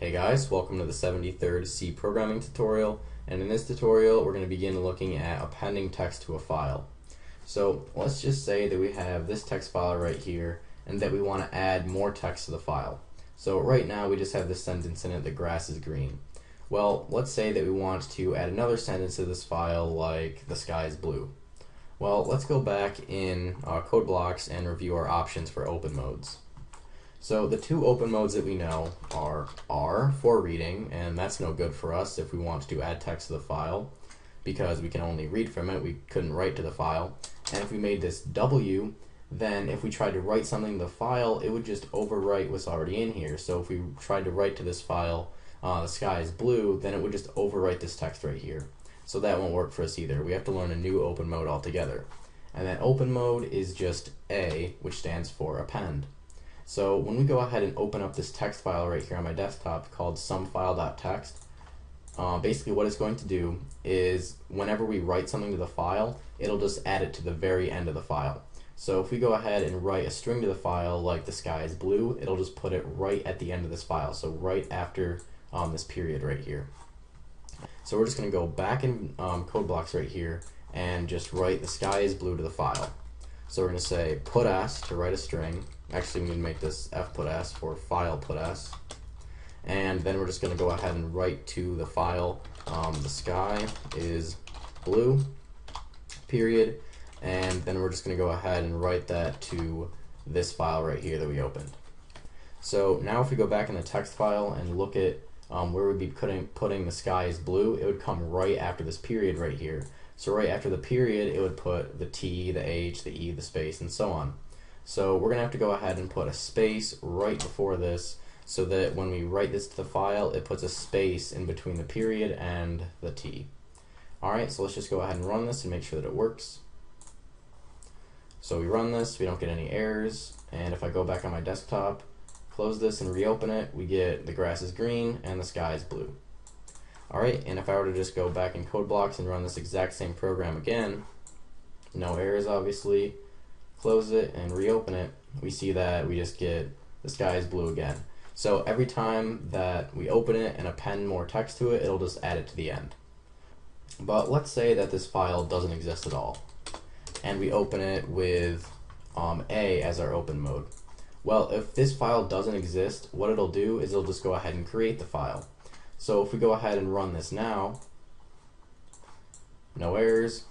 Hey guys, welcome to the 73rd C programming tutorial, and in this tutorial we're going to begin looking at appending text to a file. So let's just say that we have this text file right here and that we want to add more text to the file. So right now we just have this sentence in it, the grass is green. Well, let's say that we want to add another sentence to this file like the sky is blue. Well, let's go back in code blocks and review our options for open modes. So the two open modes that we know are R for reading, and that's no good for us if we want to add text to the file because we can only read from it, we couldn't write to the file. And if we made this W, then if we tried to write something to the file, it would just overwrite what's already in here. So if we tried to write to this file, the sky is blue, then it would just overwrite this text right here. So that won't work for us either. We have to learn a new open mode altogether. And that open mode is just A, which stands for append. So when we go ahead and open up this text file right here on my desktop called sumfile.txt, basically what it's going to do is whenever we write something to the file, it'll just add it to the very end of the file. So if we go ahead and write a string to the file like the sky is blue, it'll just put it right at the end of this file, so right after this period right here. So we're just going to go back in code blocks right here and just write the sky is blue to the file. So we're going to say put s to write a string. Actually, we need to make this f put s for file put s. And then we're just going to go ahead and write to the file the sky is blue, period. And then we're just going to go ahead and write that to this file right here that we opened. So now if we go back in the text file and look at where we'd be putting the sky is blue, it would come right after this period right here. So right after the period, it would put the T, the H, the E, the space, and so on. So we're going to have to go ahead and put a space right before this so that when we write this to the file, it puts a space in between the period and the T. Alright, so let's just go ahead and run this and make sure that it works. So we run this, we don't get any errors, and if I go back on my desktop, close this and reopen it, we get the grass is green and the sky is blue. Alright, and if I were to just go back in code blocks and run this exact same program again, no errors obviously, close it and reopen it, we see that we just get the sky is blue again. So every time that we open it and append more text to it, it'll just add it to the end. But let's say that this file doesn't exist at all, and we open it with A as our open mode. Well, if this file doesn't exist, what it'll do is it'll just go ahead and create the file. So if we go ahead and run this now, no errors,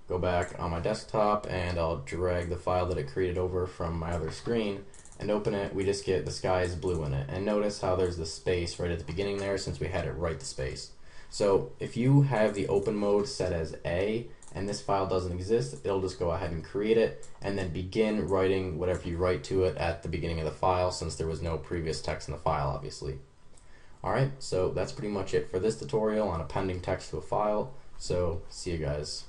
go back on my desktop and I'll drag the file that it created over from my other screen and open it, we just get the sky is blue in it. And notice how there's the space right at the beginning there since we had it write the space. So if you have the open mode set as A and this file doesn't exist, it'll just go ahead and create it and then begin writing whatever you write to it at the beginning of the file since there was no previous text in the file obviously. Alright, so that's pretty much it for this tutorial on appending text to a file. So see you guys.